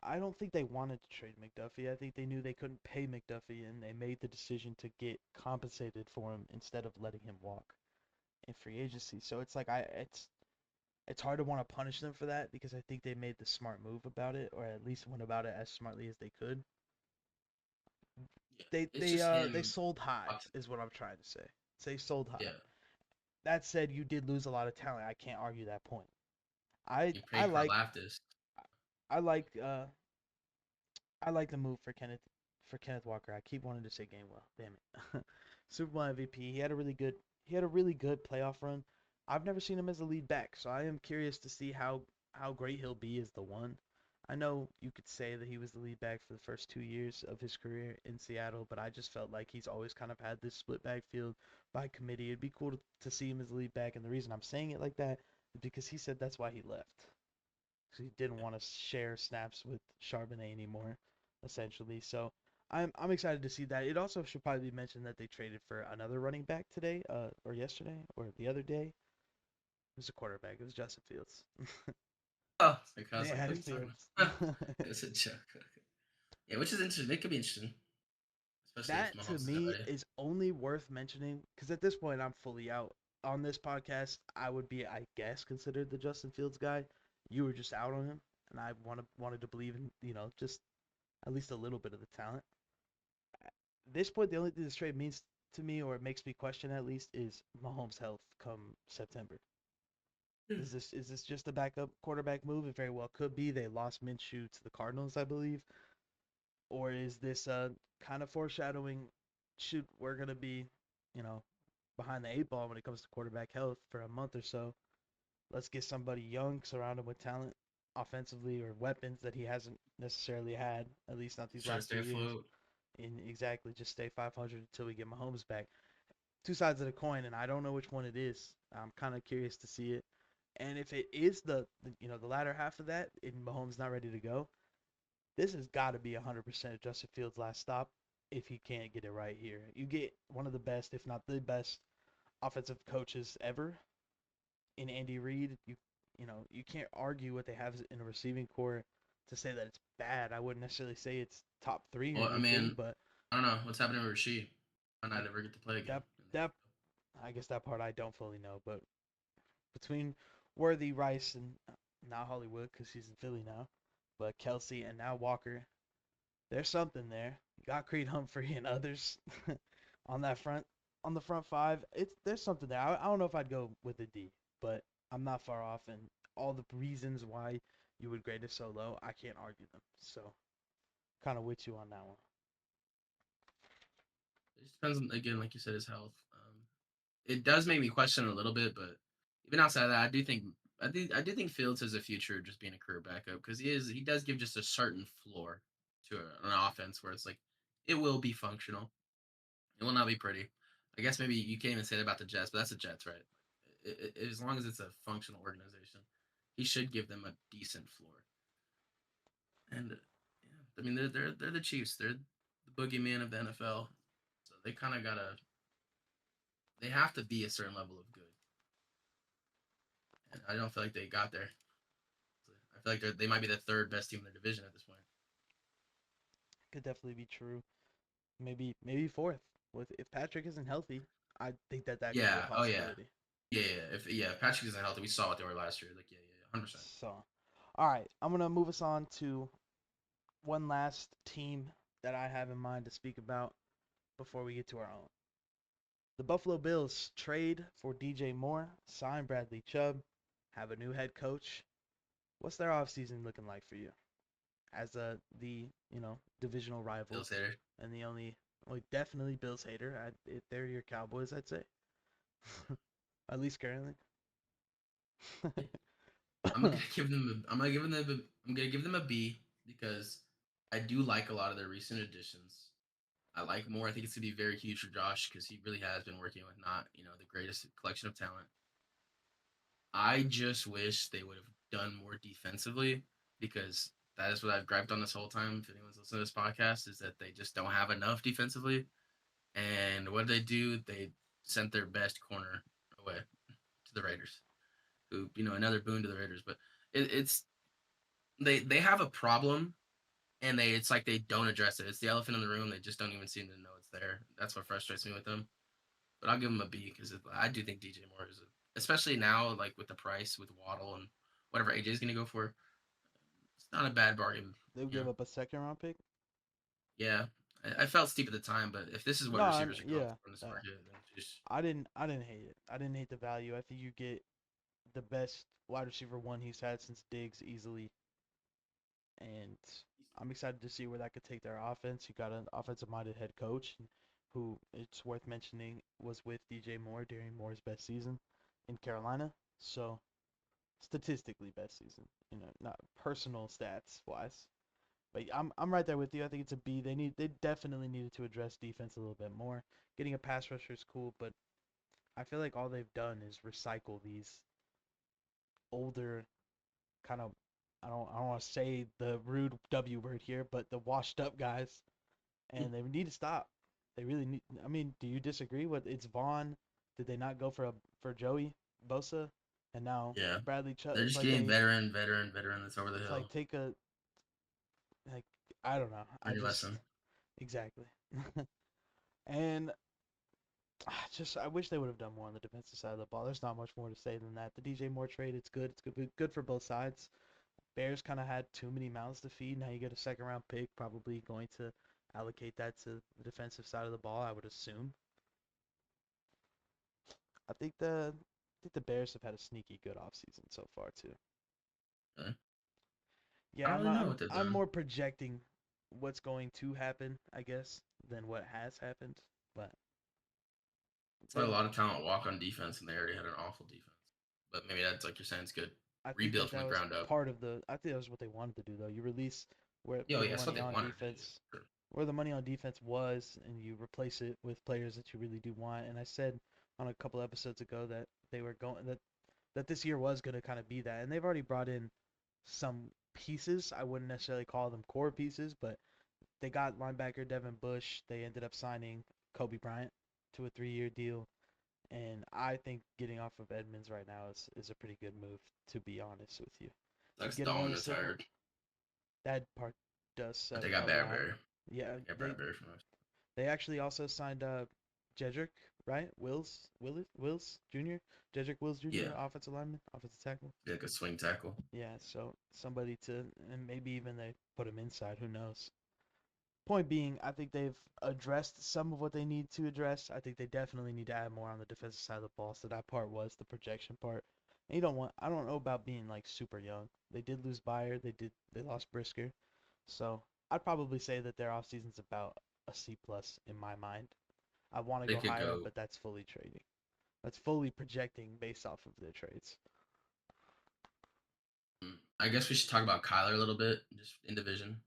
I don't think they wanted to trade McDuffie. I think they knew they couldn't pay McDuffie and they made the decision to get compensated for him instead of letting him walk in free agency. So it's like it's hard to want to punish them for that because I think they made the smart move about it or at least went about it as smartly as they could. Yeah, They it's they just uh they him sold high up to is what I'm trying to say. They sold high. yeah. That said, you did lose a lot of talent. I can't argue that point. I You I paid like Karlaftis. I like I like the move for Kenneth Walker. I keep wanting to say Gainwell. Damn it. Super Bowl MVP. He had a really good playoff run. I've never seen him as a lead back, so I am curious to see how great he'll be as the one. I know you could say that he was the lead back for the first 2 years of his career in Seattle, but I just felt like he's always kind of had this split backfield by committee. It'd be cool to see him as a lead back, and the reason I'm saying it like that is because he said that's why he left. Because he didn't want to share snaps with Charbonnet anymore, essentially. So I'm excited to see that. It also should probably be mentioned that they traded for another running back today, or yesterday, or the other day. It was a quarterback. It was Justin Fields. Oh, like I They was like, what are added you talking Fields. about? It's a joke. Yeah, which is interesting. It could be interesting, especially if That to Mahomes isn't me ready. is only worth mentioning because at this point I'm fully out on this podcast. I would be, I guess, considered the Justin Fields guy. You were just out on him, and I wanted to believe in just at least a little bit of the talent. At this point, the only thing this trade means to me, or it makes me question at least, is Mahomes' health come September. Is this just a backup quarterback move? It very well could be. They lost Minshew to the Cardinals, I believe. Or is this kind of foreshadowing? Shoot, we're gonna be, you know, behind the eight ball when it comes to quarterback health for a month or so. Let's get somebody young, surround him with talent, offensively or weapons that he hasn't necessarily had, at least not these Just trying to last stay 2 years. afloat. And exactly, just stay 500 until we get Mahomes back. Two sides of the coin, and I don't know which one it is. I'm kind of curious to see it. And if it is the latter half of that, and Mahomes not ready to go, this has got to be 100% Justin Fields' last stop if he can't get it right here. You get one of the best, if not the best, offensive coaches ever in Andy Reid. You can't argue what they have in a receiving core to say that it's bad. I wouldn't necessarily say it's top three or Well, I anything, mean, but I don't know what's happening with Rasheed. Might I not ever get to play again. that that I guess that part I don't fully know. But between Worthy, Rice, and now Hollywood because he's in Philly now, but Kelsey and now Walker, there's something there. You got Creed Humphrey and others on that front on the front five. There's something there. I don't know if I'd go with a D, but I'm not far off, and all the reasons why you would grade it so low, I can't argue them. So kind of with you on that one. It just depends on, again, like you said, his health. It does make me question a little bit, but even outside of that, I do think Fields has a future just being a career backup because he does give just a certain floor to an offense where it's like it will be functional. It will not be pretty. I guess maybe you can't even say that about the Jets, but that's the Jets, right? As long as it's a functional organization, he should give them a decent floor. And yeah, I mean they're the Chiefs. They're the boogeyman of the NFL. So they kind of gotta they have to be a certain level of good. And I don't feel like they got there. So I feel like they might be the third best team in their division at this point. Could definitely be true. Maybe fourth. With if Patrick isn't healthy, I think that could be a Yeah. Oh yeah. possibility. If Patrick isn't healthy, we saw what they were last year. Like yeah, 100%. So, all right, I'm gonna move us on to one last team that I have in mind to speak about before we get to our own. The Buffalo Bills trade for DJ Moore, sign Bradley Chubb, have a new head coach. What's their offseason looking like for you as the divisional rival Bills hater. and the only well, definitely Bills hater. If they're your Cowboys, I'd say. At least currently. I'm gonna give them. I'm gonna give them. I'm gonna give them a B because I do like a lot of their recent additions. I like more. I think it's gonna be very huge for Josh because he really has been working with not the greatest collection of talent. I just wish they would have done more defensively because that is what I've griped on this whole time. If anyone's listening to this podcast, is that they just don't have enough defensively. And what did they do? They sent their best corner away to the Raiders, who another boon to the Raiders. But it's they have a problem, and it's like they don't address it. It's the elephant in the room. They just don't even seem to know it's there. That's what frustrates me with them. But I'll give them a B because I do think DJ Moore especially now like with the price with Waddle and whatever AJ's gonna go for. It's not a bad bargain. They'll You give know, up a second round pick. yeah. I felt steep at the time, but if this is what No, receivers are going yeah, for in this market, then just I didn't hate it. I didn't hate the value. I think you get the best wide receiver one he's had since Diggs easily, and I'm excited to see where that could take their offense. You got an offensive-minded head coach who it's worth mentioning was with DJ Moore during Moore's best season in Carolina. So statistically best season, not personal stats wise. But I'm right there with you. I think it's a B. They definitely needed to address defense a little bit more. Getting a pass rusher is cool, but I feel like all they've done is recycle these older kind of I don't want to say the rude W word here, but the washed up guys, and they need to stop. They really need. I mean, do you disagree with it's Vaughn? Did they not go for Joey Bosa, and now yeah. Bradley Chubb? They're just getting veteran that's over the It's like hill. take a like I don't know. I Learning just lesson. exactly. And I wish they would have done more on the defensive side of the ball. There's not much more to say than that. The DJ Moore trade, it's good. It's good for both sides. Bears kind of had too many mouths to feed. Now you get a second round pick, probably going to allocate that to the defensive side of the ball, I would assume. I think the Bears have had a sneaky good offseason so far too. Okay. I Yeah, don't I'm really not, know I'm what they've I'm done. more projecting what's going to happen, I guess, than what has happened. But It's like a they've lot of talent walk on defense, and they already had an awful defense. But maybe that's like you're saying, it's good. I think Rebuild that from that the was ground up. part of the. I think that was what they wanted to do, though. You release Yeah, where yeah, the that's what money they on wanted to do. defense, Sure. where the money on defense was, and you replace it with players that you really do want. And I said on a couple episodes ago that they were going that this year was going to kind of be that, and they've already brought in some pieces. I wouldn't necessarily call them core pieces, but they got linebacker Devin Bush. They ended up signing Kobe Bryant to a 3-year deal. And I think getting off of Edmonds right now is a pretty good move, to be honest with you. You Sucks get Dalton another center. retired, That part does but suck they a got lot. Bradbury. Yeah, Yeah, they Bradbury from us. they actually also signed Jedrick, right? Wills Jr. Jedrick Wills Jr. Yeah, offensive lineman, offensive tackle. like a swing tackle. Yeah, so somebody to and maybe even they put him inside. Who knows? Point being, I think they've addressed some of what they need to address. I think they definitely need to add more on the defensive side of the ball. So that part was the projection part. And I don't know about being like super young. They did lose Bayer. They lost Brisker. So I'd probably say that their offseason's about a C plus in my mind. I want to They go could higher, go. but that's fully trading. That's fully projecting based off of their trades. I guess we should talk about Kyler a little bit, just in division.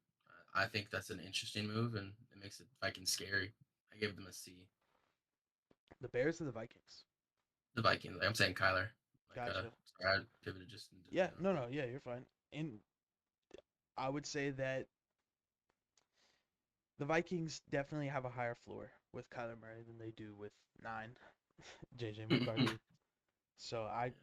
I think that's an interesting move, and it makes it Vikings scary. I gave them a C. The Bears or the Vikings? The Vikings. I'm saying Kyler. Like, Gotcha. sorry, I pivoted just into Yeah, no, no, yeah, you're fine. And I would say that the Vikings definitely have a higher floor with Kyler Murray than they do with nine JJ yeah. McCarthy. So I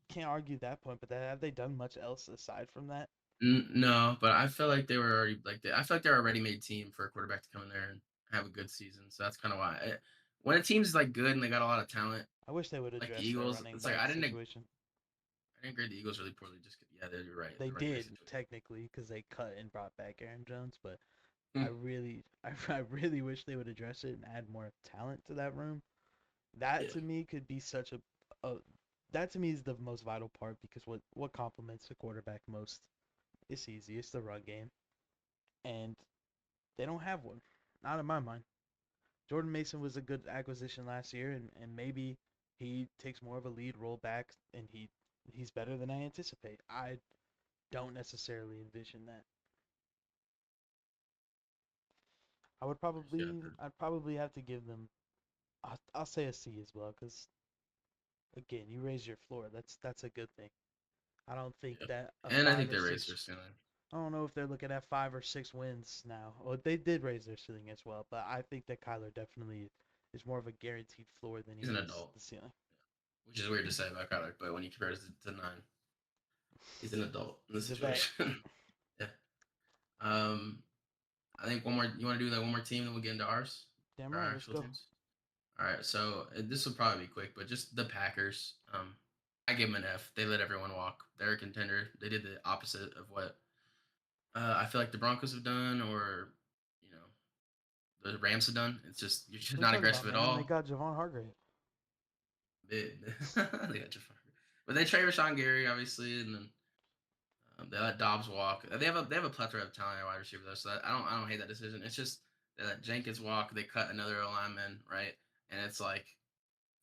can't argue that point, but have they done much else aside from that? No, but I feel like they were already I feel like they're a ready-made team for a quarterback to come in there and have a good season. So that's kind of why. When a team's like good and they got a lot of talent, I wish they would like the address their Eagles, running it's like back situation. I didn't grade the Eagles really poorly. Just yeah, you're right. They The running back did situation. technically because they cut and brought back Aaron Jones, but Hmm. I really wish they would address it and add more talent to that room. That Yeah, to me could be such a that to me is the most vital part because what complements the quarterback most? It's easy. It's the run game, and they don't have one. Not in my mind. Jordan Mason was a good acquisition last year, and maybe he takes more of a lead role back, and he's better than I anticipate. I don't necessarily envision that. yeah. I'd probably have to give them. I'll say a C as well, because again, you raise your floor. That's a good thing. I don't think Yeah. that a And I five think or they raised their six. ceiling. I don't know if they're looking at 5 or 6 wins now. Well, they did raise their ceiling as well, but I think that Kyler definitely is more of a guaranteed floor than He's he an is adult, the ceiling. which is weird to say about Kyler, but when you compare it to nine, he's an adult in this He's a vet. situation. yeah. Um, I think one more. You want to do that one more team, then we'll get into ours, Damn our right. Let's actual go. teams. All right. So this will probably be quick, but just the Packers. I give them an F. They let everyone walk. They're a contender. They did the opposite of what I feel like the Broncos have done, or you know, the Rams have done. It's just you're just What are you not talking about, aggressive at man? They all. got Javon Hargrave. They got Jafar. But they trade Rashawn Gary, obviously, and then they let Dobbs walk. They have a plethora of talent at wide receiver though, so I don't hate that decision. It's just they let Jenkins walk. They cut another lineman, right? And it's like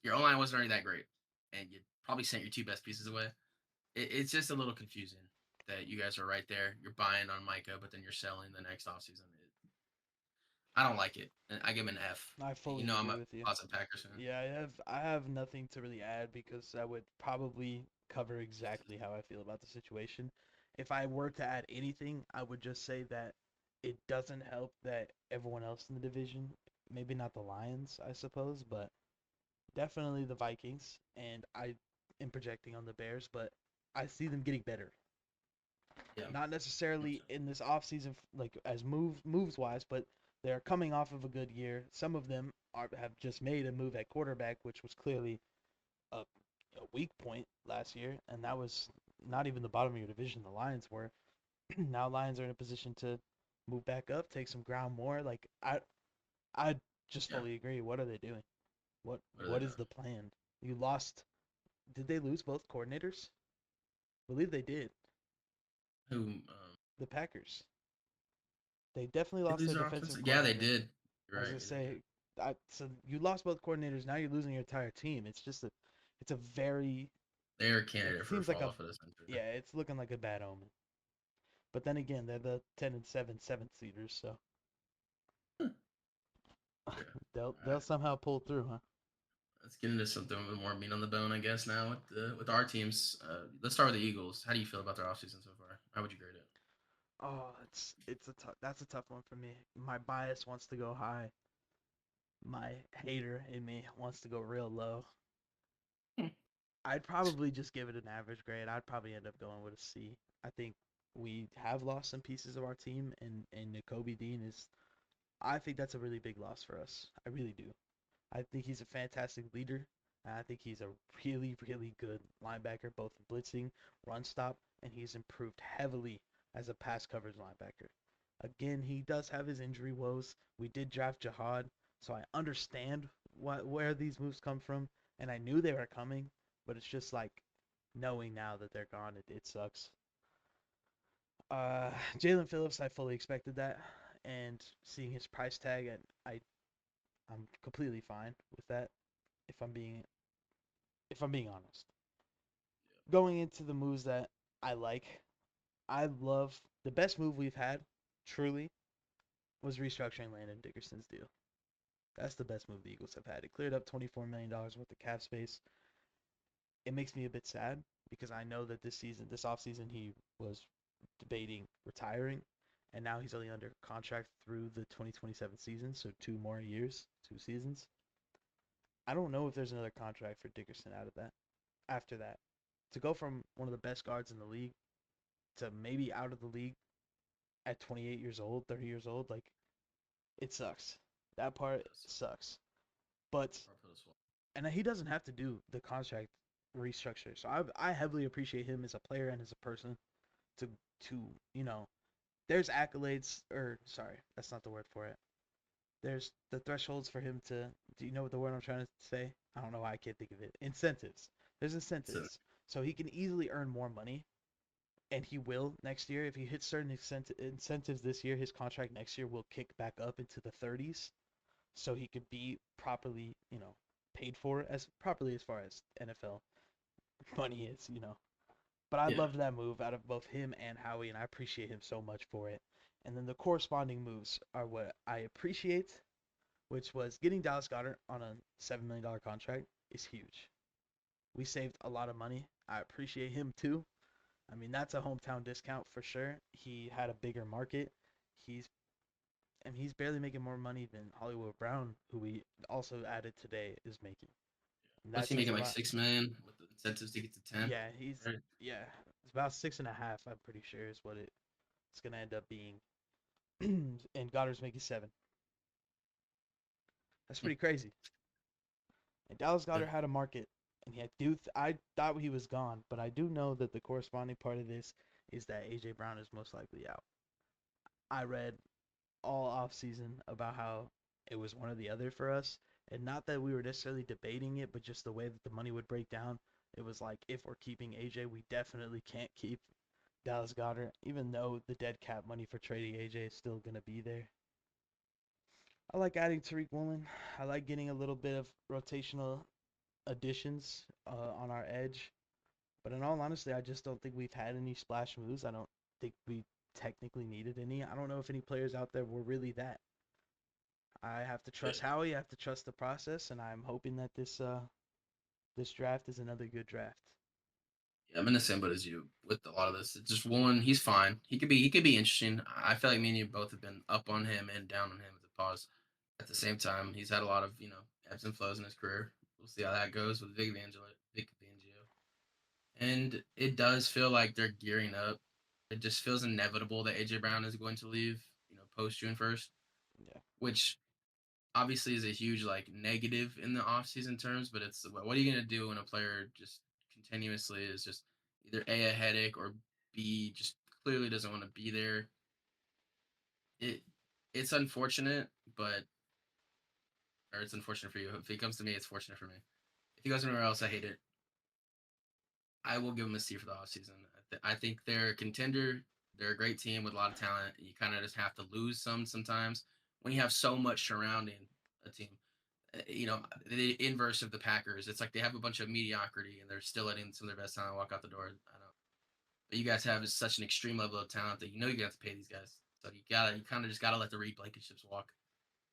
your O line wasn't already that great, and you probably sent your two best pieces away. It's just a little confusing that you guys are right there. You're buying on Micah, but then you're selling the next offseason. I don't like it. I give him an F. I You fully know I'm agree a with you. closet Packers fan. Yeah, I have nothing to really add because I would probably cover exactly how I feel about the situation. If I were to add anything, I would just say that it doesn't help that everyone else in the division, maybe not the Lions, I suppose, but definitely the Vikings, and I am projecting on the Bears, but I see them getting better. Yeah. Not necessarily in this offseason, like as moves wise, but they're coming off of a good year. Some of them have just made a move at quarterback, which was clearly a, a weak point last year, and that was not even the bottom of your division. The Lions were. Now Lions are in a position to move back up, take some ground more. Like I just Yeah. fully agree. What are they doing? What What are they what doing? is the plan? You lost. Did they lose both coordinators? I believe they did. Who The Packers. They definitely they lost lose their their offense? defensive Yeah, they coordinator. did. I You're was right. gonna Yeah, they did. say, so you lost both coordinators. Now you're losing your entire team. It's a very, They're a it candidate for a seems like fall a, off of this century. yeah, it's looking like a bad omen. But then again, they're the 10-7 seventh seeders, so Yeah. All they'll right. somehow pull through, huh? Let's get into something with more meat on the bone, I guess. Now with our teams, let's start with the Eagles. How do you feel about their offseason so far? How would you grade it? Oh, that's a tough one for me. My bias wants to go high. My hater in me wants to go real low. Hmm. I'd probably just give it an average grade. I'd probably end up going with a C. I think we have lost some pieces of our team, and N'Kobe Dean is. I think that's a really big loss for us. I really do. I think he's a fantastic leader. And I think he's a really, really good linebacker, both blitzing, run stop, and he's improved heavily as a pass coverage linebacker. Again, he does have his injury woes. We did draft Jihad, so I understand where these moves come from, and I knew they were coming, but it's just like knowing now that they're gone, it sucks. Jalen Phillips, I fully expected that, and seeing his price tag, and I I'm completely fine with that. If I'm being if I'm being honest, going into the moves that I like, I love the best move we've had. Truly, was restructuring Landon Dickerson's deal. That's the best move the Eagles have had. It cleared up $24 million worth of cap space. It makes me a bit sad because I know that this offseason, he was debating retiring, and now he's only under contract through the 2027 season, so 2 more years, 2 seasons. I don't know if there's another contract for Dickerson out of that after that. To go from one of the best guards in the league to maybe out of the league at 28 years old, 30 years old, like it sucks. That part Yes. sucks. But and he doesn't have to do the contract restructure. So I heavily appreciate him as a player and as a person to to you know there's accolades or sorry that's not the word for it. There's the thresholds for him to do you know what the word I'm trying to say? I don't know why I can't think of it. Incentives. There's So incentives. So he can easily earn more money and he will next year if he hits certain incentives this year his contract next year will kick back up into the 30s so he could be properly paid for as properly as far as NFL money is. But I yeah, loved that move out of both him and Howie, and I appreciate him so much for it. And then the corresponding moves are what I appreciate, which was getting Dallas Goedert on a $7 million contract is huge. We saved a lot of money. I appreciate him too. I mean, that's a hometown discount for sure. He had a bigger market. He's he's barely making more money than Hollywood Brown, who we also added today, is making. And what's that he says making a like lot. 6 million with the incentives to get to 10? Yeah, he's Right. yeah, it's about 6.5. I'm pretty sure is what it's gonna end up being. And Goddard's making 7. That's Hmm. pretty crazy. And Dallas Yeah. Goddard had a market, and I thought he was gone, but I do know that the corresponding part of this is that AJ Brown is most likely out. I read all off season about how it was one or the other for us, and not that we were necessarily debating it, but just the way that the money would break down. It was like if we're keeping AJ, we definitely can't keep Dallas Goddard, even though the dead cap money for trading AJ is still gonna be there. I like adding Tariq Woolen. I like getting a little bit of rotational additions on our edge. But in all honesty, I just don't think we've had any splash moves. I don't think we technically needed any. I don't know if any players out there were really that. I have to Yeah. trust Howie. I have to trust the process, and I'm hoping that this draft is another good draft. Yeah, I'm in the same boat as you with a lot of this. It's just one, he's fine. He could be interesting. I feel like me and you both have been up on him and down on him with the pause. At the same time, he's had a lot of ebbs and flows in his career. We'll see how that goes with Vic Fangio. And it does feel like they're gearing up. It just feels inevitable that AJ Brown is going to leave, post June 1st, Yeah, which obviously is a huge like negative in the offseason terms, but it's what are you gonna do when a player just continuously is just either a headache or b just clearly doesn't want to be there. It it's unfortunate, but or it's unfortunate for you. If he comes to me, it's fortunate for me. If he goes anywhere else, I hate it. I will give them a C for the offseason. I think they're a contender. They're a great team with a lot of talent. You kind of just have to lose sometimes when you have so much surrounding a team. The inverse of the Packers. It's like they have a bunch of mediocrity and they're still letting some of their best talent walk out the door. I don't. But you guys have such an extreme level of talent that you have to pay these guys. So you kind of just gotta let the Reed Blankenships walk.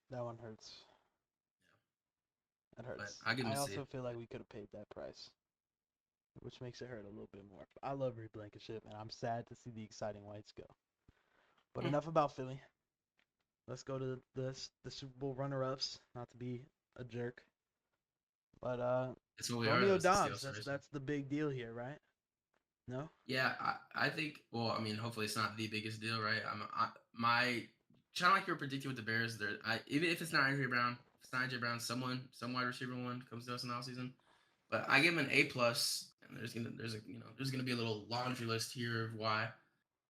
that one hurts. That Yeah. But hurts. I give them I a C. also feel like we could have paid that price, which makes it hurt a little bit more. I love Reed Blankenship, and I'm sad to see the exciting whites go. But enough about Philly. Let's go to the Super Bowl runner-ups. Not to be a jerk, but It's what we are. Romeo That's the Dobbs. Seahawks That's generation. that's the big deal here, right? No. Yeah, I think. Well, I mean, hopefully it's not the biggest deal, right? My kind of like you were predicting with the Bears. Even if it's not AJ Brown, if it's not AJ Brown, some wide receiver one comes to us in the offseason. But I give him an A plus, and there's gonna be a little laundry list here of why.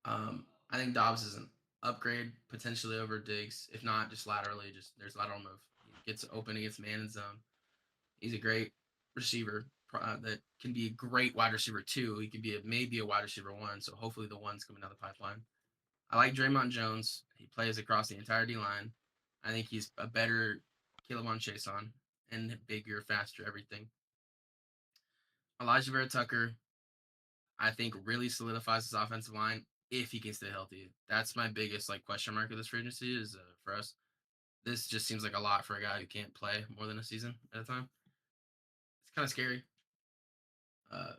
I think Dobbs is an upgrade potentially over Diggs, if not just laterally. Just there's lateral move. He gets open against man and zone. He's a great receiver that can be a great wide receiver too. He could be maybe a wide receiver one. So hopefully the one's coming down the pipeline. I like Draymond Jones. He plays across the entire D line. I think he's a better Caleb on Chase on, and bigger, faster, everything. Elijah Vera Tucker, I think, really solidifies his offensive line if he can stay healthy. That's my biggest like question mark of this free agency is for us. This just seems like a lot for a guy who can't play more than a season at a time. It's kind of scary. Uh,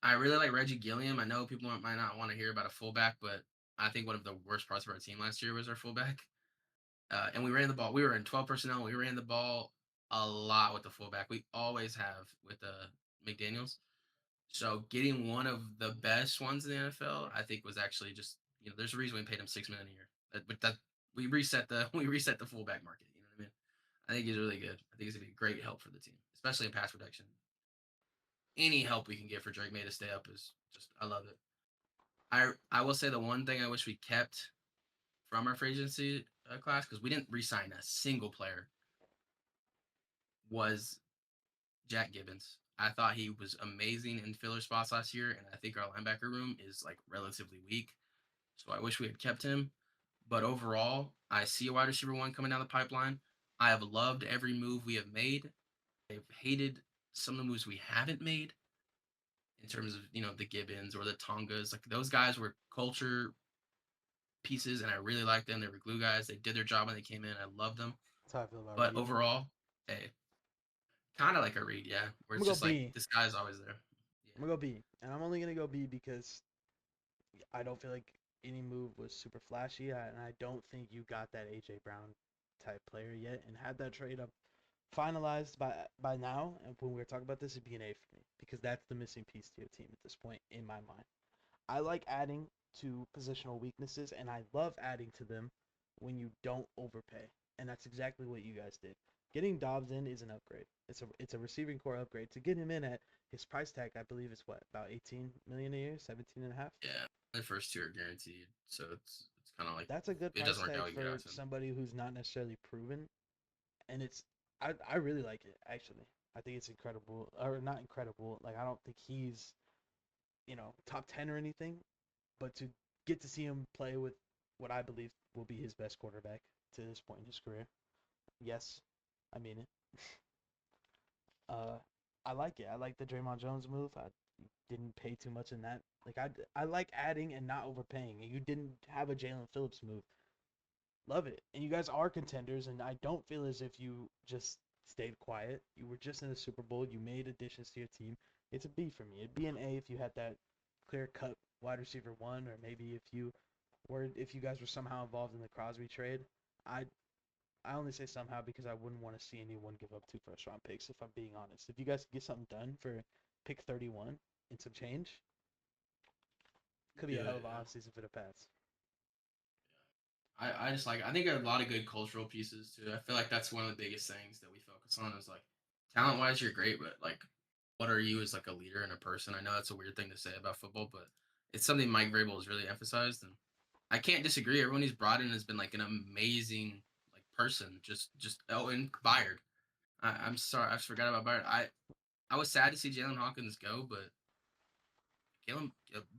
I really like Reggie Gilliam. I know people might not want to hear about a fullback, but I think one of the worst parts of our team last year was our fullback. And we ran the ball. We were in 12 personnel. We ran the ball a lot with the fullback. We always have with McDaniels. So getting one of the best ones in the NFL, I think, was actually just there's a reason we paid him $6 million a year. But that we reset the fullback market. You know what I mean? I think he's really good. I think he's gonna be a great help for the team, especially in pass protection. Any help we can get for Drake May to stay up is just I love it. I will say the one thing I wish we kept from our free agency class because we didn't re-sign a single player was Jack Gibbons. I thought he was amazing in filler spots last year, and I think our linebacker room is like relatively weak. So I wish we had kept him. But overall, I see a wide receiver one coming down the pipeline. I have loved every move we have made. I've hated some of the moves we haven't made in terms of the Gibbons or the Tongas. Like those guys were culture pieces, and I really liked them. They were glue guys. They did their job when they came in. I loved them. That's how I feel about But Reed. overall, hey, kind of like a Reed, yeah, where I'm it's gonna go just like B. this guy's always there. Yeah, I'm gonna go B, and I'm only gonna go B because I don't feel like any move was super flashy, and I don't think you got that AJ Brown type player yet. And had that trade up finalized by now, and when we were talking about this, it'd be an A for me because that's the missing piece to your team at this point in my mind. I like adding to positional weaknesses, and I love adding to them when you don't overpay, and that's exactly what you guys did. Getting Dobbs in is an upgrade. It's a receiving core upgrade. To get him in at his price tag, I believe is what about 18 million a year, 17 and a half. yeah. The first two are guaranteed, so it's kind of like That's a good if it price doesn't work tag out, we can get for out soon. somebody who's not necessarily proven, and I really like it actually. I think it's incredible, or not incredible. Like I don't think he's top 10 or anything, but to get to see him play with what I believe will be his best quarterback to this point in his career. Yes, I mean it. Uh, I like it. I like the Draymond Jones move. I didn't pay too much in that. Like I like adding and not overpaying. You didn't have a Jalen Phillips move. Love it. And you guys are contenders, and I don't feel as if you just stayed quiet. You were just in the Super Bowl. You made additions to your team. It's a B for me. It'd be an A if you had that clear cut wide receiver one, or maybe if you guys were somehow involved in the Crosby trade. I I only say somehow because I wouldn't want to see anyone give up two first round picks. If I'm being honest, if you guys could get something done for pick 31 and some change, could be a Do hell it, of a yeah. offseason for the Pats. I just like I think a lot of good cultural pieces too. I feel like that's one of the biggest things that we focus on is like talent wise you're great, but like what are you as like a leader and a person? I know that's a weird thing to say about football, but it's something Mike Vrabel has really emphasized, and I can't disagree. Everyone he's brought in has been like an amazing like person. Just oh, and Byard. I'm sorry, I forgot about Byard. I was sad to see Jalen Hawkins go, but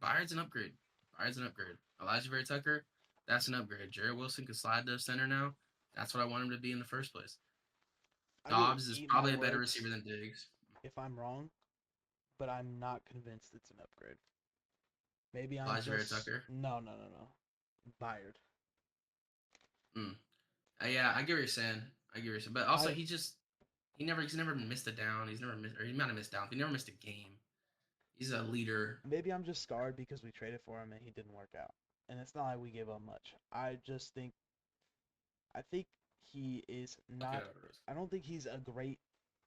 Byard's an upgrade. Byard's an upgrade. Elijah Vera Tucker, that's an upgrade. Jared Wilson can slide to center now. That's what I want him to be in the first place. I will Dobbs is eat my probably a better receiver words than Diggs. if I'm wrong, but I'm not convinced it's an upgrade. Maybe I'm Elijah Vera just Tucker. no. Byard. Mm. Yeah, I get what you're saying. I get what you're saying. But also, I he's never missed a down. He's never missed, or he might have missed down. He never missed a game. He's a leader. maybe I'm just scarred because we traded for him and he didn't work out. And it's not like we gave up much. I think he is Okay, not. over risk. I don't think he's a great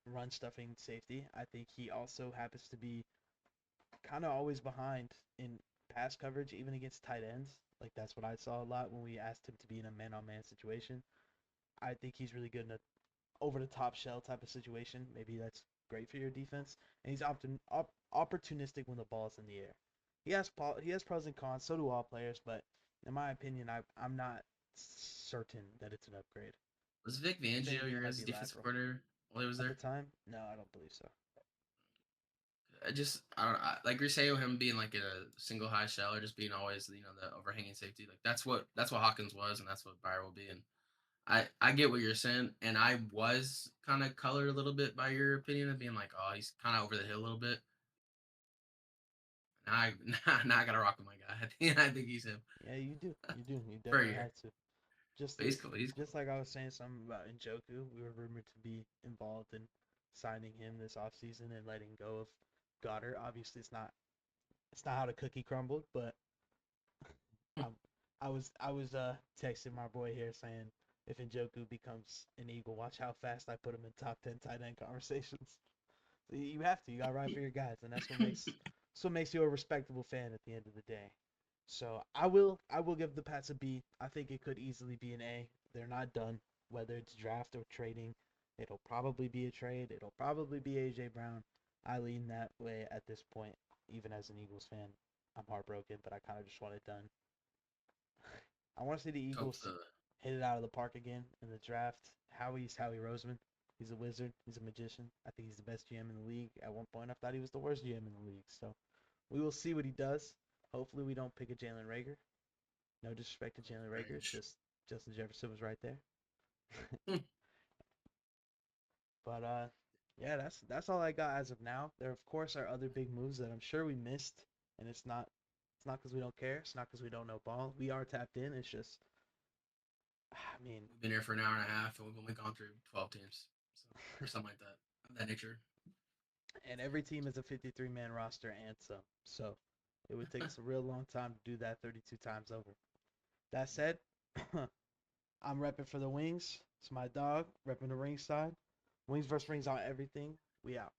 run stuffing safety. I think he also happens to be kind of always behind in pass coverage, even against tight ends. Like that's what I saw a lot when we asked him to be in a man-on-man situation. I think he's really good in a over-the-top shell type of situation. Maybe that's great for your defense. And he's opportunistic when the ball's in the air. He has pros and cons. So do all players, but in my opinion, I'm not certain that it's an upgrade. Was Vic If Fangio anything, it your might guys' be defensive lateral. coordinator while he was At the there? time, no, I don't believe so. I don't like you're saying him being like a single high shell or just being always the overhanging safety. Like that's what Hawkins was, and that's what Byron will be. And I get what you're saying, and I was kind of colored a little bit by your opinion of being like, oh, he's kind of over the hill a little bit. Now I now I gotta rock with my guy. I think he's him Yeah, you do. You do. You for a definitely year. have to. Just But he's just like I was saying something about Njoku, we were rumored to be involved in signing him this offseason and letting go of Goddard. Obviously, it's not how the cookie crumbled, but cool. um, I was texting my boy here saying if Njoku becomes an Eagle, watch how fast I put him in top 10 tight end conversations. So you have to. You got to ride for your guys, and that's what makes you a respectable fan at the end of the day. So I will give the Pats a B. I think it could easily be an A. They're not done. Whether it's draft or trading, it'll probably be a trade. It'll probably be AJ Brown. I lean that way at this point. Even as an Eagles fan, I'm heartbroken, but I kind of just want it done. I want to see the Hope Eagles the hit it out of the park again in the draft. Howie's Howie Roseman. He's a wizard. He's a magician. I think he's the best GM in the league. At one point, I thought he was the worst GM in the league. So we will see what he does. Hopefully, we don't pick a Jalen Rager. No disrespect to Jalen Rager. It's range. just Justin Jefferson was right there. Hmm. But yeah, that's all I got as of now. There of course are other big moves that I'm sure we missed, and it's not because we don't care. It's not because we don't know ball. We are tapped in. It's just, I mean, We've been here for an hour and a half, and we've only gone through 12 teams, so or something like that of that nature. and every team is a 53-man roster and some. So it would take us a real long time to do that 32 times over. That said, I'm repping for the Wings. It's my dog, repping the ring side. Wings versus rings on everything. We out.